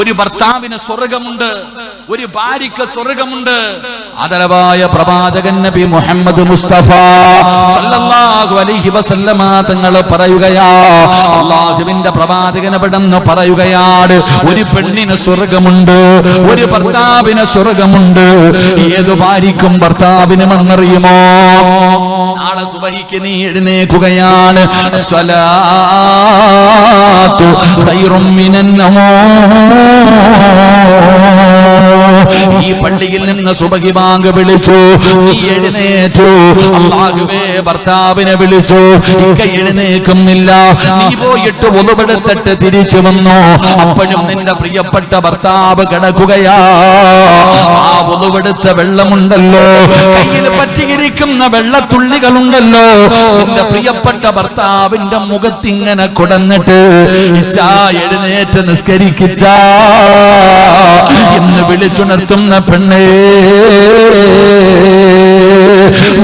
ഒരു ഭർത്താവിന് സ്വർഗമുണ്ട്, ഒരു ഭാര്യയ്ക്ക് സ്വർഗമുണ്ട്. ആദരവായ പ്രവാചകൻ നബി മുഹമ്മദ് മുസ്തഫ സല്ലല്ലാഹു അലൈഹി വസല്ലമ തങ്ങൾ പറയുകയാ, അല്ലാഹുവിന്റെ പ്രവാചകൻ അവിടെന്ന് പറയുകയാണ്, ഒരു പെണ്ണിന് സ്വർഗമുണ്ട്, ഒരു ഭർത്താവിന് സ്വർഗമുണ്ട്. ഏതു ഭാര്യയ്ക്കും ഭർത്താവിനും എന്നറിയുമോ? നാളെ സുബഹിക്ക് നീ എഴുന്നേൽക്കുകയാണ്, സ്വലാത്തു ഖൈറും മിനൻ നൗം. ഈ പള്ളിയിൽ നിന്ന് സുബഹി ബാങ്ക് വിളിച്ചു, നീ എഴുന്നേറ്റു. അല്ലാഹുവേ, ഭർത്താവിനെ വിളിച്ചു, ഇക്ക എഴുന്നേൽക്കുന്നില്ല. നീ പോയിട്ട് ഒതുവെടുത്തിട്ട് തിരിച്ചു വന്നു. അപ്പോഴും നിന്റെ പ്രിയപ്പെട്ട ഭർത്താവ് കിടക്കുകയാ. ആ ഒതുവെടുത്ത വെള്ളമുണ്ടല്ലോ, കയ്യിൽ പറ്റിയിരിക്കുന്ന വെള്ളത്തുള്ളികളുണ്ടല്ലോ, നിന്റെ പ്രിയപ്പെട്ട ഭർത്താവിന്റെ മുഖത്തിങ്ങനെ കുടന്നിട്ട്, ഇച്ചാ എഴുന്നേറ്റ് നിസ്കരിക്കിച്ചാ എന്ന് വിളിച്ചുണർത്തുന്ന പെണ്ണേ,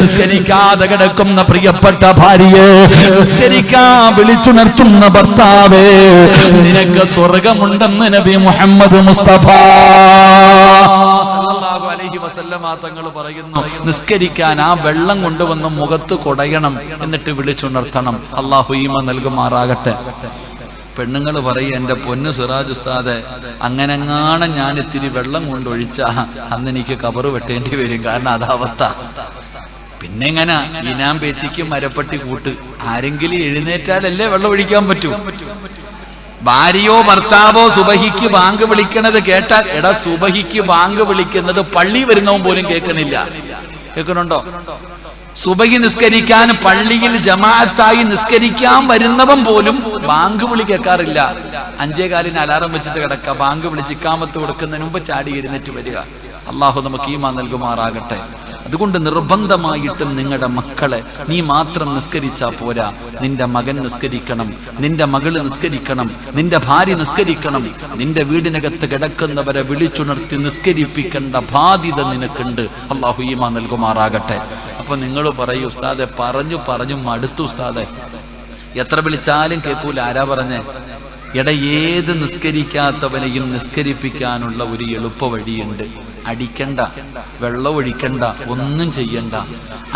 നിസ്കരിക്കാതെ കിടക്കുന്ന പ്രിയപ്പെട്ട ഭാര്യയെ, നിസ്കരിക്കാൻ വിളിച്ചുണർത്തുന്ന ഭർത്താവേ, നിനക്ക് സ്വർഗമുണ്ടെന്ന് നബി മുഹമ്മദ് മുസ്തഫ സല്ലല്ലാഹു അലൈഹി വസല്ലമ തങ്ങൾ പറയുന്നു, നിസ്കരിക്കാൻ ആ വെള്ളം കൊണ്ടുവന്ന് മുഖത്ത് കൊടയണം, എന്നിട്ട് വിളിച്ചുണർത്തണം. അല്ലാഹു ഈമാൻ നൽകുമാറാകട്ടെ. പെണ്ണുങ്ങൾ പറയും, എന്റെ പൊന്നു സിറാജ് ഉസ്താദെ, അങ്ങനെങ്ങാണ് ഞാൻ ഇത്തിരി വെള്ളം കൊണ്ടൊഴിച്ച അന്ന് എനിക്ക് കബറ് വെട്ടേണ്ടി വരും, കാരണം അതാ അവസ്ഥ. പിന്നെ എങ്ങനെ ഇനാം പേച്ചിക്ക് മരപ്പട്ടി കൂട്ട്, ആരെങ്കിലും എഴുന്നേറ്റാലല്ലേ വെള്ളം ഒഴിക്കാൻ പറ്റൂ. ഭാര്യയോ ഭർത്താവോ സുബഹിക്ക് ബാങ്ക് വിളിക്കണത് കേട്ടാൽ, എടാ സുബഹിക്ക് ബാങ്ക് വിളിക്കുന്നത് പള്ളി വരുന്നവൻ പോലും കേൾക്കണില്ല. കേൾക്കുന്നുണ്ടോ? സുബഹി നിസ്കരിക്കാൻ പള്ളിയിൽ ജമാഅത്തായി നിസ്കരിക്കാൻ വരുന്നവൻ പോലും ബാങ്ക് വിളി കേൾക്കാറില്ല. 5:15 അലാറം വെച്ചിട്ട് കിടക്കുക, ബാങ്ക് വിളിച്ച് ഇഖാമത്ത് കൊടുക്കുന്നതിന് മുമ്പ് ചാടി എഴുന്നേറ്റ് വരിക. അള്ളാഹു നമുക്ക് ഈമാൻ നൽകുമാറാകട്ടെ. അതുകൊണ്ട് നിർബന്ധമായിട്ടും നിങ്ങളുടെ മക്കളെ നീ മാത്രം നിസ്കരിച്ചാ പോരാ, നിന്റെ മകൻ നിസ്കരിക്കണം, നിന്റെ മകള് നിസ്കരിക്കണം, നിന്റെ ഭാര്യ നിസ്കരിക്കണം. നിന്റെ വീടിനകത്ത് കിടക്കുന്നവരെ വിളിച്ചുണർത്തി നിസ്കരിപ്പിക്കേണ്ട ബാധ്യത നിനക്കുണ്ട്. അള്ളാഹു ഈമാൻ നൽകുമാറാകട്ടെ. അപ്പൊ നിങ്ങൾ പറയൂ, ഉസ്താദെ പറഞ്ഞു മടുത്തു ഉസ്താദെ, എത്ര വിളിച്ചാലും കേൾക്കൂല. ആരാ പറഞ്ഞേ? എടാ, ഏത് നിസ്കരിക്കാത്തവനെയും നിസ്കരിപ്പിക്കാനുള്ള ഒരു എളുപ്പ വഴിയുണ്ട്. അടിക്കണ്ട, വെള്ളം ഒഴിക്കണ്ട, ഒന്നും ചെയ്യണ്ട.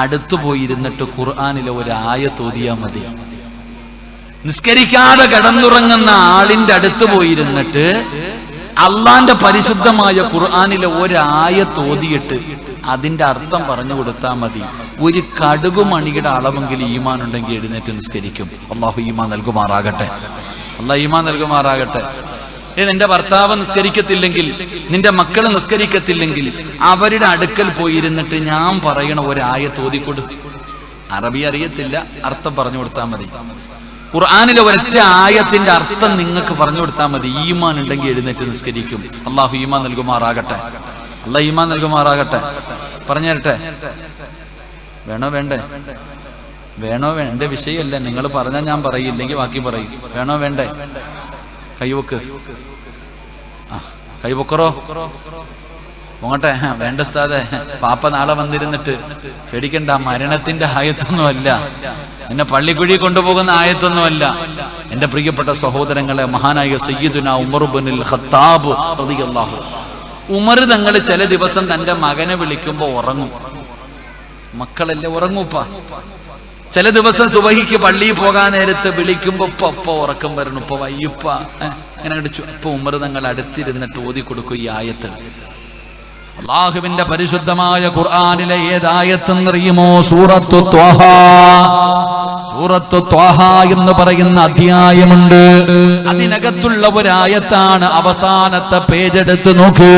അടുത്തു പോയിരുന്നിട്ട് ഖുർആനിലെ ഒരു ആയത്ത് ഓതിയാ മതി. നിസ്കരിക്കാതെ കിടന്നുറങ്ങുന്ന ആളിന്റെ അടുത്ത് പോയിരുന്നിട്ട് അള്ളാന്റെ പരിശുദ്ധമായ ഖുർആനിലെ ഒരു ആയത്ത് ഓതിയിട്ട് അതിന്റെ അർത്ഥം പറഞ്ഞു കൊടുത്താൽ മതി. ഒരു കടുകുമണിയുടെ അളവെങ്കിലും ഈമാൻ ഉണ്ടെങ്കിൽ എഴുന്നേറ്റ് നിസ്കരിക്കും. അള്ളാഹു ഈമാൻ നൽകുമാറാകട്ടെ. അള്ളാഹു ഈമാൻ നൽകുമാറാകട്ടെ. നിന്റെ ഭർത്താവ് നിസ്കരിക്കത്തില്ലെങ്കിൽ, നിന്റെ മക്കൾ നിസ്കരിക്കത്തില്ലെങ്കിൽ, അവരുടെ അടുക്കൽ പോയിരുന്നിട്ട് ഞാൻ പറയണ ഒരായത്ത് ഓതിക്കൊടു. അറബി അറിയത്തില്ല, അർത്ഥം പറഞ്ഞു കൊടുത്താൽ മതി. ഖുർആനിലെ ഒരൊറ്റ ആയത്തിന്റെ അർത്ഥം നിങ്ങൾക്ക് പറഞ്ഞു കൊടുത്താൽ മതി. ഈമാൻ ഉണ്ടെങ്കിൽ എഴുന്നേറ്റ് നിസ്കരിക്കും. അള്ളാഹു ഈമാൻ നൽകുമാറാകട്ടെ. അള്ളാഹു ഈമാൻ നൽകുമാറാകട്ടെ. പറഞ്ഞു തരട്ടെ? വേണോ വേണ്ടേ? വേണോ വേണ്ട? എന്റെ വിഷയമല്ല, നിങ്ങൾ പറഞ്ഞാൽ ഞാൻ പറയില്ലെങ്കിൽ ബാക്കി പറയും. വേണോ വേണ്ടേ? കൈവക്ക്. കൈവക്കറോ പോങ്ങട്ടെ. വേണ്ട ഉസ്താദേ, പാപ്പ നാളെ വന്നിരുന്നിട്ട് പേടിക്കണ്ട, മരണത്തിന്റെ ആയത്തൊന്നുമല്ല, എന്നെ പള്ളിക്കുഴി കൊണ്ടുപോകുന്ന ആയത്തൊന്നുമല്ല. എന്റെ പ്രിയപ്പെട്ട സഹോദരങ്ങളെ, മഹാനായ സയ്യിദുനാ ഉമർ ഇബ്നുൽ ഖത്താബ് റളിയല്ലാഹു, ഉമർ തങ്ങൾ ചില ദിവസം തന്റെ മകനെ വിളിക്കുമ്പോ ഉറങ്ങും. മക്കളല്ലേ, ഉറങ്ങൂപ്പ. ചില ദിവസം സുബഹിക്ക് പള്ളിയിൽ പോകാൻ നേരത്ത് വിളിക്കുമ്പോ ഇപ്പൊ ഉറക്കം വരണം, ഇപ്പൊ വയ്യപ്പ അങ്ങനെ അടിച്ചു. ഇപ്പൊ ഉമർ തങ്ങൾ അടുത്തിരുന്നിട്ട് ഓതി കൊടുക്കും ഈ ആയത്ത്. അല്ലാഹുവിന്റെ പരിശുദ്ധമായ ഖുർആനിലെ ഏതായത്തെന്നറിയുമോ? സൂറത്തു ത്വാഹ. സൂറത്തു ത്വാഹ എന്ന് പറയുന്ന അധ്യായമുണ്ട്. അതിനകത്തുള്ള ഒരായത്താണ്. അവസാനത്തെ പേജ് എടുത്ത് നോക്ക്,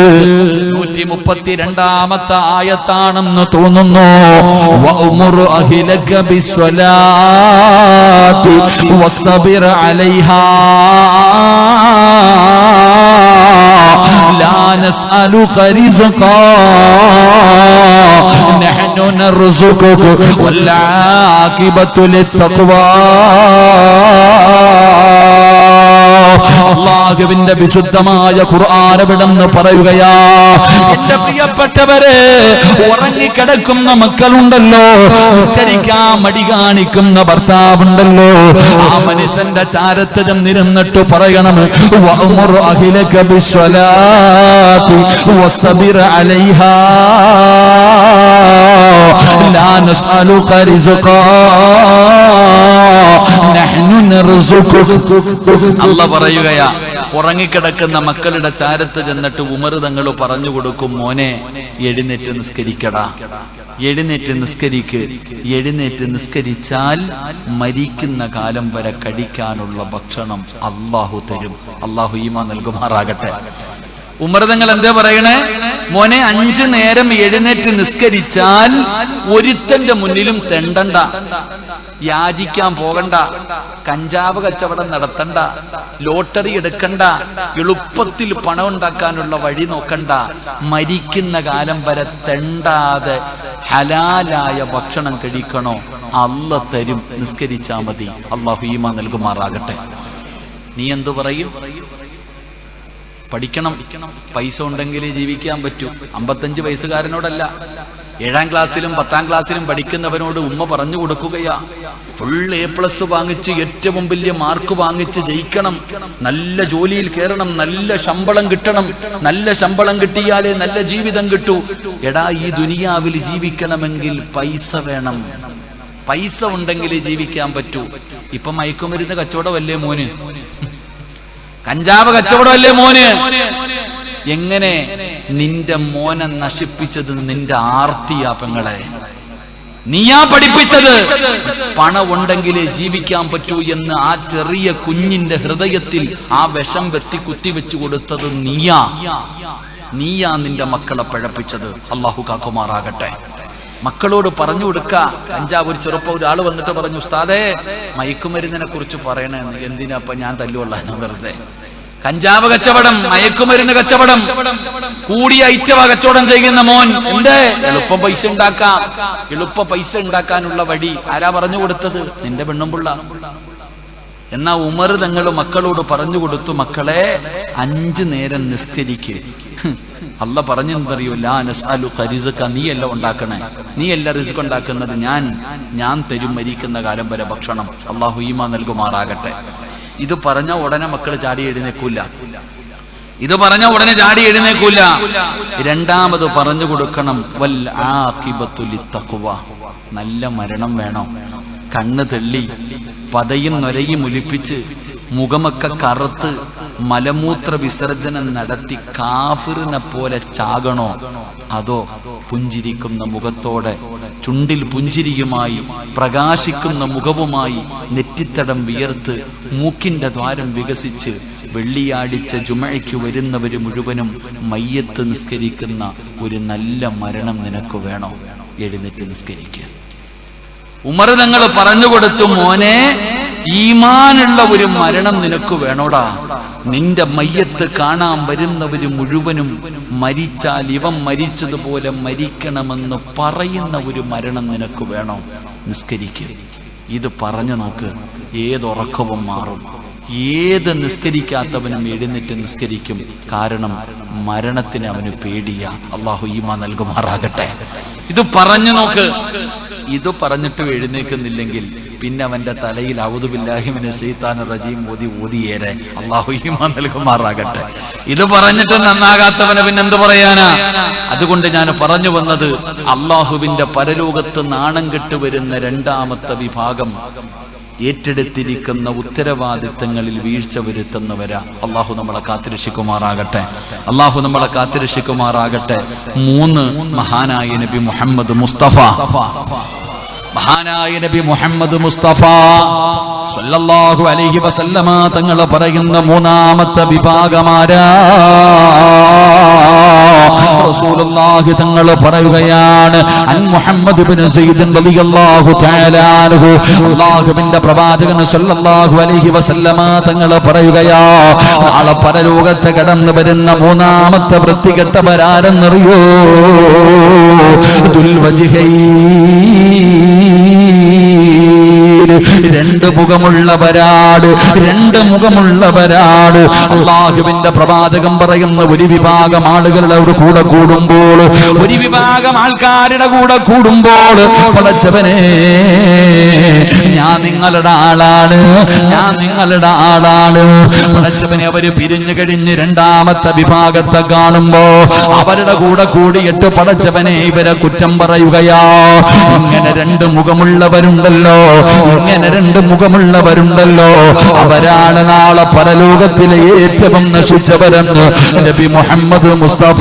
132ാമത്തെ ആയത്താണെന്ന് തോന്നുന്നു. വഅ്മുർ അഹ്ലക ബിസ്സലാത്തി വസ്തബിർ അലൈഹാ ലാ നസ്അലുക റിസ്ഖാ നഹ്നു നർസുകുക വൽ ആഖിബത്തു ലിത്തഖ്വാ. അല്ലാഹുവിന്റെ വിശുദ്ധമായ ഖുർആൻ വിടുന്ന് പറയുകയാ, എന്റെ പ്രിയപ്പെട്ടവരെ, ഉറങ്ങിക്കിടക്കുന്ന മക്കളുണ്ടല്ലോ, നിസ്കരിക്കാൻ മടി കാണിക്കുന്ന ഭർത്താവുണ്ടല്ലോ, ആ മനുഷ്യന്റെ ചാരത്ത് ചെന്നിരുന്നിട്ട് പറയണം, വഅ്മുർ അഹ്ലക ബിസ്സലാത്തി വസ്തബിർ അലൈഹാ ലാ നസ്അലുക റിസ്ഖാ നഹ്നു നർസുഖുക. അല്ലാഹ് പറയുകയാ, ഉറങ്ങിക്കിടക്കുന്ന മക്കളുടെ ചാരത്ത് ചെന്നിട്ട് ഉമർ തങ്ങൾ പറഞ്ഞു കൊടുക്കും, മോനെ എഴുന്നേറ്റ് നിസ്കരിക്കടാ, എഴുന്നേറ്റ് നിസ്കരിക്ക്. എഴുന്നേറ്റ് നിസ്കരിച്ചാൽ മരിക്കുന്ന കാലം വരെ കഴിക്കാനുള്ള ഭക്ഷണം അല്ലാഹു തരും. അല്ലാഹു ഈമാൻ നൽകുമാറാകട്ടെ. ഉമർ തങ്ങൾ എന്താ പറയണേ, മോനെ 5 നേരം എഴുന്നേറ്റ് നിസ്കരിച്ചാൽ ഒരുത്തന്റെ മുന്നിലും തെണ്ടണ്ട, യാചിക്കാൻ പോകണ്ട, കഞ്ചാവ് കച്ചവടം നടത്തണ്ട, ലോട്ടറി എടുക്കണ്ട, എളുപ്പത്തിൽ പണം ഉണ്ടാക്കാനുള്ള വഴി നോക്കണ്ട, മരിക്കുന്ന കാലം വരെ തെണ്ടാതെ ഹലാലായ ഭക്ഷണം കഴിക്കണോ, അല്ലാഹ് തരും, നിസ്കരിച്ചാ മതി. അല്ലാഹു ഈമാൻ നൽകുമാറാകട്ടെ. നീ എന്തു പറയും? പഠിക്കണം, പൈസ ഉണ്ടെങ്കിലേ ജീവിക്കാൻ പറ്റൂ. 55 വയസ്സുകാരനോടല്ല, 7ാം ക്ലാസ്സിലും 10ാം ക്ലാസ്സിലും പഠിക്കുന്നവനോട് ഉമ്മ പറഞ്ഞു കൊടുക്കുകയാ, ഫുൾ A+ വാങ്ങിച്ച് ഏറ്റവും വലിയ മാർക്ക് വാങ്ങിച്ച് ജയിക്കണം, നല്ല ജോലിയിൽ കയറണം, നല്ല ശമ്പളം കിട്ടണം, നല്ല ശമ്പളം കിട്ടിയാലേ നല്ല ജീവിതം കിട്ടൂ. എടാ, ഈ ദുനിയാവിൽ ജീവിക്കണമെങ്കിൽ പൈസ വേണം, പൈസ ഉണ്ടെങ്കിലേ ജീവിക്കാൻ പറ്റൂ. ഇപ്പൊ മയക്കുമരുന്ന് കച്ചവടമല്ലേ മോന്, കഞ്ചാവ് കച്ചവടമല്ലേ മോന്. എങ്ങനെ നിന്റെ മോനെ നശിപ്പിച്ചത് നിന്റെ ആർത്തിയാ പെങ്ങളെ, നീയാ പഠിപ്പിച്ചത്. പണം ഉണ്ടെങ്കിലേ ജീവിക്കാൻ പറ്റൂ എന്ന് ആ ചെറിയ കുഞ്ഞിന്റെ ഹൃദയത്തിൽ ആ വിഷം വെത്തി കുത്തിവെച്ചു കൊടുത്തത് നീയാ. നിന്റെ മക്കളെ പഴപ്പിച്ചത്. അല്ലാഹു കാക്കുമാറാകട്ടെ. മക്കളോട് പറഞ്ഞു കൊടുക്ക. കഞ്ചാവ് ഒരു ചെറുപ്പം ഒരാൾ വന്നിട്ട് പറഞ്ഞു, ഉസ്താദേ മയക്കുമരുന്നിനെ കുറിച്ച് പറയണേ. എന്തിനാ ഞാൻ തല്ലുകൊള്ളാനോ വെറുതെ? കഞ്ചാവ് കച്ചവടം, മയക്കുമരുന്ന് കച്ചവടം, കൂടിയ ഐറ്റവ കച്ചവടം ചെയ്യുന്ന മോൻ എന്തേ എളുപ്പം പൈസ ഉണ്ടാക്കാം. എളുപ്പ പൈസ ഉണ്ടാക്കാനുള്ള വഴി ആരാ പറഞ്ഞു കൊടുത്തത്? നിന്റെ പെണ്ണുമ്പിള്ള. എന്നാ ഉമർ തങ്ങൾ മക്കളോട് പറഞ്ഞു കൊടുത്തു, മക്കളെ 5 നേരം നിസ്കരിക്ക്. അല്ല പറഞ്ഞെന്തറിയോ, ലാ നസ്അലുക റിസ്ഖ, നീയല്ല ഉണ്ടാക്കണേ, നീയല്ല റിസ്ക് ഉണ്ടാക്കുന്നത്, ഞാൻ തരും മരിക്കുന്ന കാലം വരെ ഭക്ഷണം. അല്ലാഹു ഈമാൻ നൽകുമാറാകട്ടെ. ഇത് പറഞ്ഞ ഉടനെ മക്കൾ ചാടി എഴുന്നേക്കൂല. രണ്ടാമത് പറഞ്ഞു കൊടുക്കണം, വൽ ആഖിബത്തു ലിത്തഖ്വ, നല്ല മരണം വേണം. കണ്ണ് തെള്ളി പതയും നൊരയും ഒലിപ്പിച്ച് മുഖമൊക്കെ കറുത്ത് മലമൂത്ര വിസർജനം നടത്തി കാഫിറിനെ പോലെ ചാകണോ, അതോ പുഞ്ചിരിക്കുന്ന മുഖത്തോടെ ചുണ്ടിൽ പുഞ്ചിരിയുമായി പ്രകാശിക്കുന്ന മുഖവുമായി നെറ്റിത്തടം വിയർത്ത് മൂക്കിന്റെ ദ്വാരം വികസിച്ച് വെള്ളിയാഴ്ച ജുമഅയ്ക്ക് വരുന്നവര് മുഴുവനും മയ്യത്ത് നിസ്കരിക്കുന്ന ഒരു നല്ല മരണം നിനക്ക് വേണോ? എഴുന്നേറ്റ് നിസ്കരിക്കുക. ഉമർ തങ്ങൾ പറഞ്ഞു കൊടുത്തു, മോനെ ഈമാനുള്ള ഒരു മരണം നിനക്ക് വേണോടാ. നിന്റെ മയ്യത്ത് കാണാൻ വരുന്നവര് മുഴുവനും മരിച്ചാൽ ഇവൻ മരിച്ചതുപോലെ മരിക്കണമെന്ന് പറയുന്ന ഒരു മരണം നിനക്ക് വേണോ? നിസ്കരിക്കുക. ഇത് പറഞ്ഞു നോക്ക്, ഏതുറക്കവും മാറും. ഏത് നിസ്കരിക്കാത്തവനും എഴുന്നേറ്റ് നിസ്കരിക്കും. കാരണം മരണത്തിന് അവന് പേടിയാ. അല്ലാഹു ഈമാൻ നൽകുമാറാകട്ടെ. ഇത് പറഞ്ഞു നോക്ക്. ഇത് പറഞ്ഞിട്ട് എഴുന്നേക്കുന്നില്ലെങ്കിൽ പിന്നെ അവന്റെ തലയിൽ അഊദു ബില്ലാഹി മിനശ് ശൈത്താനിർ റജീം ഓതിയേറെ. അല്ലാഹു ഈമാൻ നൽകുമാറാകട്ടെ. ഇത് പറഞ്ഞിട്ട് നന്നാകാത്തവനെ പിന്നെ എന്ത് പറയാനാ? അതുകൊണ്ട് ഞാൻ പറഞ്ഞു വന്നത്, അള്ളാഹുവിന്റെ പരലോകത്ത് നാണം കെട്ട് വരുന്ന രണ്ടാമത്തെ വിഭാഗം ഏറ്റെടുത്തിരിക്കുന്ന ഉത്തരവാദിത്തങ്ങളിൽ വീഴ്ച വരുത്തുന്നവരാ. അള്ളാഹു നമ്മളെ കാത്തിരക്ഷിക്കുമാറാകട്ടെ. അള്ളാഹു നമ്മളെ കാത്തിരക്ഷിക്കുമാറാകട്ടെ. 3 മഹാനായ നബി മുഹമ്മദ് മുസ്തഫ, മഹാനായ നബി മുഹമ്മദ് മുസ്തഫ സല്ലല്ലാഹു അലൈഹി വസല്ലമ തങ്ങൾ പറയുന്ന 3ാമത്തെ വിഭാഗമാരാ? റസൂലുള്ളാഹി തങ്ങൾ പറയുകയാണ്, അൻ മുഹമ്മദ് ഇബ്നു സയ്യിദ് റളിയല്ലാഹു തആല അൻഹു, അല്ലാഹുവിന്റെ പ്രവാചകൻ സല്ലല്ലാഹു അലൈഹി വസല്ലമ തങ്ങൾ പറയുകയാ, നാളെ പരലോകത്ത് കടന്നു വരുന്ന 3ാമത്തെ വൃത്തികെട്ടവരാരെന്നറിയോ? ദുൽ വജ്ഹൈൻ രണ്ട് മുഖമുള്ളവരാണ്, രണ്ട് മുഖമുള്ളവരാണ്. അള്ളാഹുവിന്റെ പ്രവാചകം പറയുന്ന ഒരു വിഭാഗം ആളുകളുടെ കൂടെ കൂടുമ്പോൾ, ഒരു വിഭാഗം ആൾക്കാരുടെ കൂടെ കൂടുമ്പോൾ, പടച്ചവനെ ഞാൻ നിങ്ങളുടെ ആളാണ്, ഞാൻ നിങ്ങളുടെ ആളാണ്. പടച്ചവനെ അവര് പിരിഞ്ഞു കഴിഞ്ഞ് രണ്ടാമത്തെ വിഭാഗത്തെ കാണുമ്പോ അവരുടെ കൂടെ കൂടിയിട്ട് പടച്ചവനെ ഇവരെ കുറ്റം പറയുകയാ. ഇങ്ങനെ രണ്ട് മുഖമുള്ളവരുണ്ടല്ലോ, ഇങ്ങനെ രണ്ട് മുഖമുള്ളവരുണ്ടല്ലോ, അവരാണ് നാളെ പരലോകത്തിലെ ഏറ്റവും നശിച്ചവരെന്ന് നബി മുഹമ്മദ് മുസ്തഫ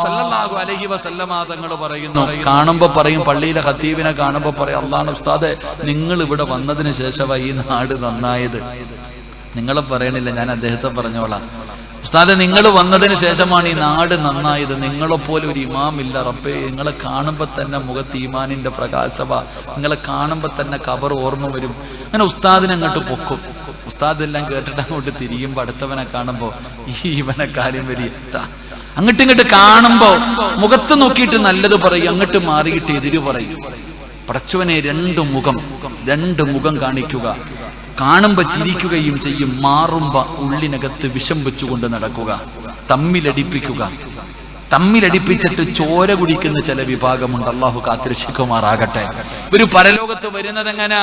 സല്ലല്ലാഹു അലൈഹി വസല്ലമ തങ്ങൾ പറയുന്നു. കാണുമ്പോ പറയും, പള്ളിയിലെ ഖതീബിനെ കാണുമ്പോ പറയും, അല്ലാഹു ഉസ്താദെ നിങ്ങൾ ഇവിടെ വന്നതിന് ശേഷമായി ഈ നാട് നന്നായത്. നിങ്ങളെ പറയണില്ല, ഞാൻ അദ്ദേഹത്തെ പറഞ്ഞോളാം. ഉസ്താദെ നിങ്ങൾ വന്നതിന് ശേഷമാണ് ഈ നാട് നന്നായത്. നിങ്ങളെപ്പോലെ ഒരു ഇമാമില്ല റബ്ബേ. നിങ്ങളെ കാണുമ്പോൾ തന്നെ മുഖത്ത് ഈമാനിന്റെ പ്രകാശവ, നിങ്ങളെ കാണുമ്പോൾ തന്നെ ഖബർ ഓർമ്മ വരും. അങ്ങനെ ഉസ്താദിനെ അങ്ങോട്ട് പൊക്കും. ഉസ്താദ് എല്ലാം കേട്ടിട്ട് അങ്ങോട്ട് തിരിയുമ്പോ അടുത്തവനെ കാണുമ്പോ ഇവനെ കാര്യം വരിക. അങ്ങോട്ട് ഇങ്ങോട്ട് കാണുമ്പോ മുഖത്ത് നോക്കിയിട്ട് നല്ലത് പറയും, അങ്ങോട്ട് മാറിയിട്ട് എതിര് പറയും. പടച്ചവനെ രണ്ട് മുഖം കാണിക്കുക. കാണുമ്പോ ചിരിക്കുകയും ചെയ്യും, മാറുമ്പോ ഉള്ളിനകത്ത് വിഷം വെച്ചുകൊണ്ട് നടക്കുക, തമ്മിലടിപ്പിച്ചിട്ട് ചോര കുടിക്കുന്ന ചില വിഭാഗമുണ്ട്. അള്ളാഹു കാത്തിരക്ഷിക്കുമാറാകട്ടെ. ഒരു പരലോകത്ത് വരുന്നത് എങ്ങനെ?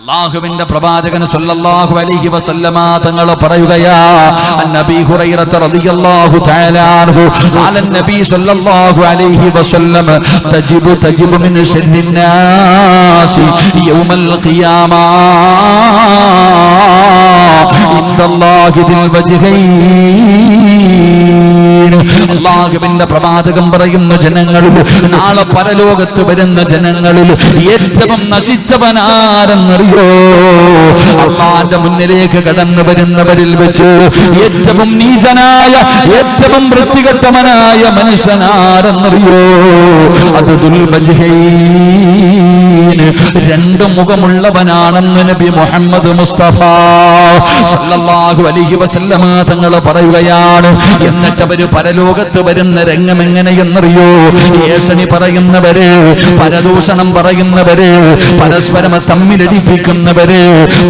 അല്ലാഹുവിന്റെ പ്രവാചകൻ സല്ലല്ലാഹു അലൈഹി വസല്ലമ തങ്ങൾ പറയുകയാ, നബി ഹുറൈറ റളിയല്ലാഹു തആല അൻഹു ഖാല നബി സല്ലല്ലാഹു അലൈഹി വസല്ലം തജിബു മിൻ ശർരിൻ നാസി യൗമൽ ഖിയാമ ഇൻദല്ലാഹി ദിൽ വജ്ഹൈൻ. അല്ലാഹുവിന്റെ പ്രവാചകൻ പറയുന്ന ജനങ്ങളിൽ, നാളെ പരലോകത്ത് വരുന്ന ജനങ്ങളിൽ ഏറ്റവും നശിച്ചവനാരെന്നറിയോ? അള്ളാന്റെ മുന്നിലേക്ക് കടന്നു വരുന്നവരിൽ വെച്ച് ഏറ്റവും നീചനായ, ഏറ്റവും വൃത്തികെട്ടവനായ മനുഷ്യനാരെന്നറിയോ? അത് ദുൽ വജ്ഹൈൻ, രണ്ട് മുഖമുള്ളവനാണെന്ന് നബി മുഹമ്മദ് മുസ്തഫ സല്ലല്ലാഹു അലൈഹി വസല്ലമ തങ്ങൾ പറയുകയാണ്. എന്നിട്ട് അവര് പരലോകത്ത് വരുന്ന രംഗം എങ്ങനെയെന്നറിയോ? ഏഷണി പറയുന്നവര്, പരദൂഷണം പറയുന്നവര്, പരസ്പരം തമ്മിലടിപ്പിക്കുന്നവര്,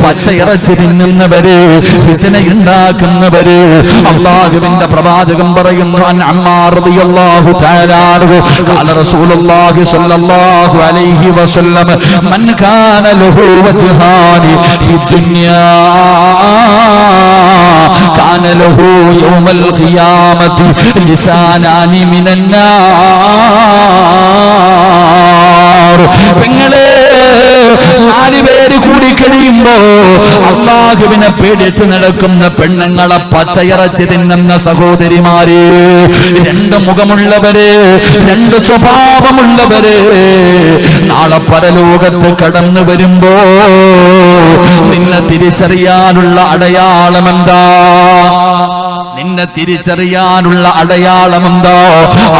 പച്ചയിറച്ചി തിന്നുന്നവര്, ഫിത്നയുണ്ടാക്കുന്നവര്. അല്ലാഹുവിന്റെ പ്രവാചകൻ പറയുന്നു, അൻ അമ്മാർ റളിയല്ലാഹു തആല അൻഹു ഖാല റസൂലുള്ളാഹി സ്വല്ലല്ലാഹു അലൈഹി വസല്ലം മൻ കാന ലഹു വജ്ഹാനി ഫിദ്ദുനിയാ കാന ലഹു യൗമൽ ഖിയാമത്തി ലിസാനാനി മിനന്നാർ. പെങ്ങളെ, നാലുപേര് കൂടി കഴിയുമ്പോ അല്ലാഹുവിനെ പേടിച്ച് നടക്കുന്ന പെണ്ണുങ്ങളെ, പച്ചയിറച്ചി തിന്നുന്ന സഹോദരിമാര്, രണ്ട് മുഖമുള്ളവര്, രണ്ട് സ്വഭാവമുള്ളവര് നാളെ പരലോകത്ത് കടന്നു വരുമ്പോ നിന്നെ തിരിച്ചറിയാനുള്ള അടയാളം എന്താ? നിന്നെ തിരിച്ചറിയാനുള്ള അടയാളം എന്താ?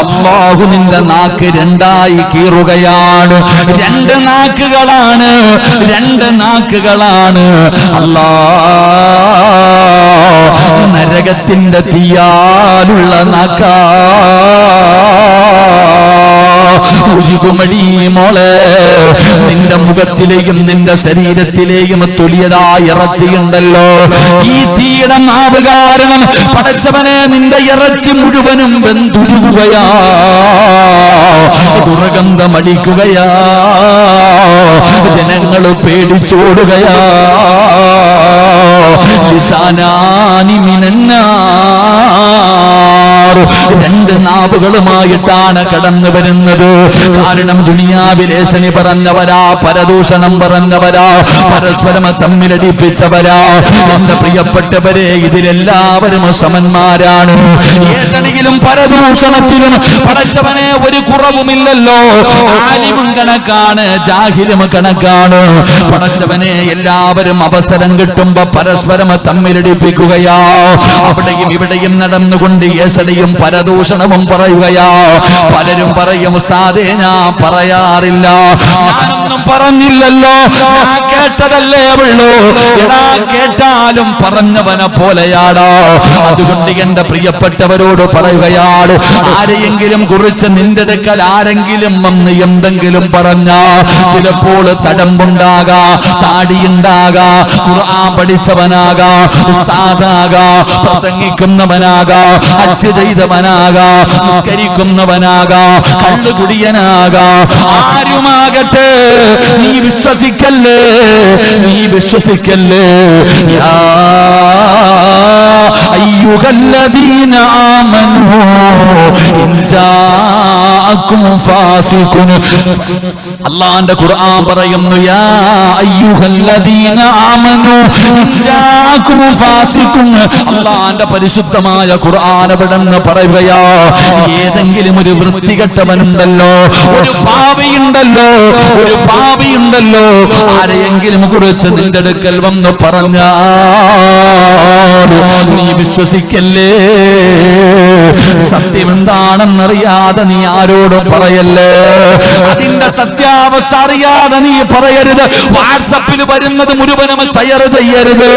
അല്ലാഹു നിന്റെ നാക്ക് രണ്ടായി കീറുകയാണ്. രണ്ട് നാക്കുകളാണ്, രണ്ട് നാക്കുകളാണ്. അല്ലാഹ് നരകത്തിന്റെ തീയാലുള്ള നാക്കാ. ഉരുകുമടി മോളെ, നിന്റെ മുഖത്തിലെയും നിന്റെ ശരീരത്തിലെയും തുല്യതായ ഇറച്ചിയുണ്ടല്ലോ. ഈ തീയുടെ നാവ് കാരണം പടച്ചവനെ നിന്റെ ഇറച്ചി മുഴുവനും വെന്തുരുകുകയാ, ദുർഗന്ധമടിക്കുകയാ, ജനങ്ങൾ പേടിച്ചോടുകയാ. ലിസാനാനി മിനന്നാർ, രണ്ട് നാവുകളുമായിട്ടാണ് കടന്നു വരുന്നത്. കാരണം ദുനിയാവിലേശനി പറഞ്ഞവരാ, പരദൂഷണം പറഞ്ഞവരാ, പരസ്പരം തമ്മിലടിപ്പിച്ചവരാ. എന്റെ പ്രിയപ്പെട്ടവരെ, ഇതിലെല്ലാവരും സമന്മാരാണ്. ഏഷണിയിലും പരദൂഷണത്തിലും പടച്ചവനെ ഒരു കുറവുമില്ലല്ലോ. ആലിമും കണക്കാണ്, ജാഹിലും കണക്കാണ്. പടച്ചവനെ എല്ലാവരും അവസരം കിട്ടുമ്പോ പരസ്പരം തമ്മിലടിപ്പിക്കുകയാ. അവിടെയും ഇവിടെയും നടന്നുകൊണ്ട് ഏഷണിയും പരദൂഷണവും വിഷമവും പറയുകയാ. പലരും പറയും ഉസ്താദേ ഞാൻ പറയാറില്ല, ഞാനൊന്നും പറഞ്ഞില്ലല്ലോ, ഞാൻ കേട്ടതല്ലേ ഉള്ളൂ. എടാ കേട്ടാലും പറഞ്ഞവനെ പോലെയാടാ. അതുകൊണ്ട് എന്റെ പ്രിയപ്പെട്ടവരോട് പറയുകയാണ്, ആരെയെങ്കിലും കുറിച്ച് നിന്റെ അടുക്കൽ ആരെങ്കിലും വന്ന് എന്തെങ്കിലും പറഞ്ഞ ചിലപ്പോൾ തടമ്പുണ്ടാകാ, താടിയുണ്ടാകാ, ഖുർആൻ പഠിച്ചവനാകാ, ഉസ്താദാകാ, പ്രസംഗിക്കുന്നവനാകാ, ഹജ്ജ് ചെയ്തവനാകാ, നിസ്കരിക്കുന്നവനാകാ, കള്ളുകുടിയനാകാ, ആരുമാകട്ടെ നീ വിശ്വസിക്കല്ലേ, നീ വിശ്വസിക്കല്ലേ. യാ അയ്യുഹല്ലദീന ആമനൂ ഇൻ ജാഅകും ഫാസിഖുൻ. അല്ലാഹുവിന്റെ ഖുർആൻ പറയുന്നു, യാ അയ്യുഹല്ലദീന ആമനൂ ഇൻ ജാഅകും ഫാസിഖുൻ. അല്ലാഹുവിന്റെ പരിശുദ്ധമായ ഖുർആൻ എവിടെന്ന് പറയുകയാ, ഏതെങ്കിലും ഒരു വൃത്തികെട്ടവനുണ്ടല്ലോ, ഒരു പാപിയുണ്ടല്ലോ, ഒരു പാപിയുണ്ടല്ലോ, ആരെയെങ്കിലും കുറിച്ച് നിന്റെ അടുക്കൽ വന്ന് പറഞ്ഞാൽ നീ വിശ്വസിക്കല്ലേ. സത്യം എന്താണെന്നറിയാതെ നീ ആരോടും പറയല്ലേ. അതിന്റെ സത്യാവസ്ഥ അറിയാതെ നീ പറയരുത്. വാട്സപ്പിൽ വരുന്നത് മുഴുവനും ഷെയർ ചെയ്യരുത്.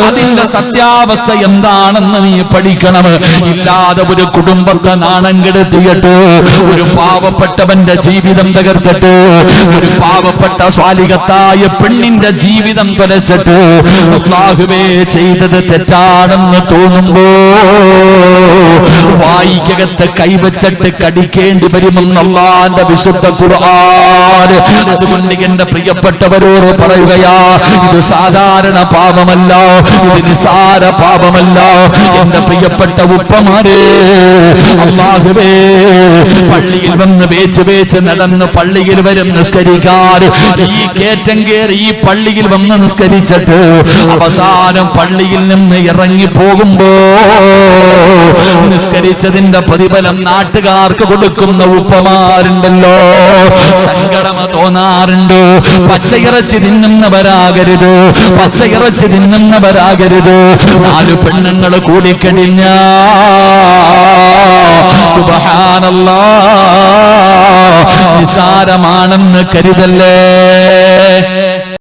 അതിന്റെ സത്യാവസ്ഥ എന്താണെന്ന് നീ പഠിക്കണം. ഇല്ലാതെ ഒരു കുടുംബത്തെ നാണം കെടുത്തിയിട്ട്, ഒരു പാവപ്പെട്ടവന്റെ ജീവിതം തകർത്തിട്ട്, ഒരു പാവപ്പെട്ട സ്വാലിഹത്തായ പെണ്ണിന്റെ ജീവിതം തുലച്ചിട്ട്, അല്ലാഹുവേ ചെയ്തത് തെറ്റാണെന്ന് തോന്നുമ്പോ വായിക്കകത്ത് കൈവച്ചിട്ട് കടിക്കേണ്ടി വരുമെന്ന് അല്ലാഹുവിന്റെ വിശുദ്ധ ഖുർആൻ. അതുകൊണ്ട് എന്റെ പ്രിയപ്പെട്ടവരോട് പറയുകയാ, ഇത് സാധാരണ പാപമല്ല, ഇത് നിസാര പാപമല്ല. എന്റെ പ്രിയപ്പെട്ട ഉപ്പമാരെ, അല്ലാഹുവേ പള്ളിയിൽ വന്ന് വേച്ച് നടന്ന് പള്ളിയിൽ വരും നിസ്കരിക്കാൻ, ഈ കേറ്റം കയറി ഈ പള്ളിയിൽ വന്ന് നിസ്കരിച്ചിട്ട് അവസാനം പള്ളിയിൽ നിന്ന് ഇറങ്ങി പോകുമ്പോ നിസ്കരിച്ചതിന്റെ പ്രതിഫലം നാട്ടുകാർക്ക് കൊടുക്കുന്ന ഉപ്പമാരുണ്ടല്ലോ, സങ്കടം തോന്നാറുണ്ട്. പച്ചയിറച്ചി തിന്നുന്നവരാകരുത്, പച്ചയിറച്ചി തിന്നുന്നവരാകരുത്. 4 പെണ്ണുങ്ങൾ കൂടിക്കഴിഞ്ഞ സുബ്ഹാനല്ലാഹ് നിസാരമാണെന്ന് കരുതല്ലേ.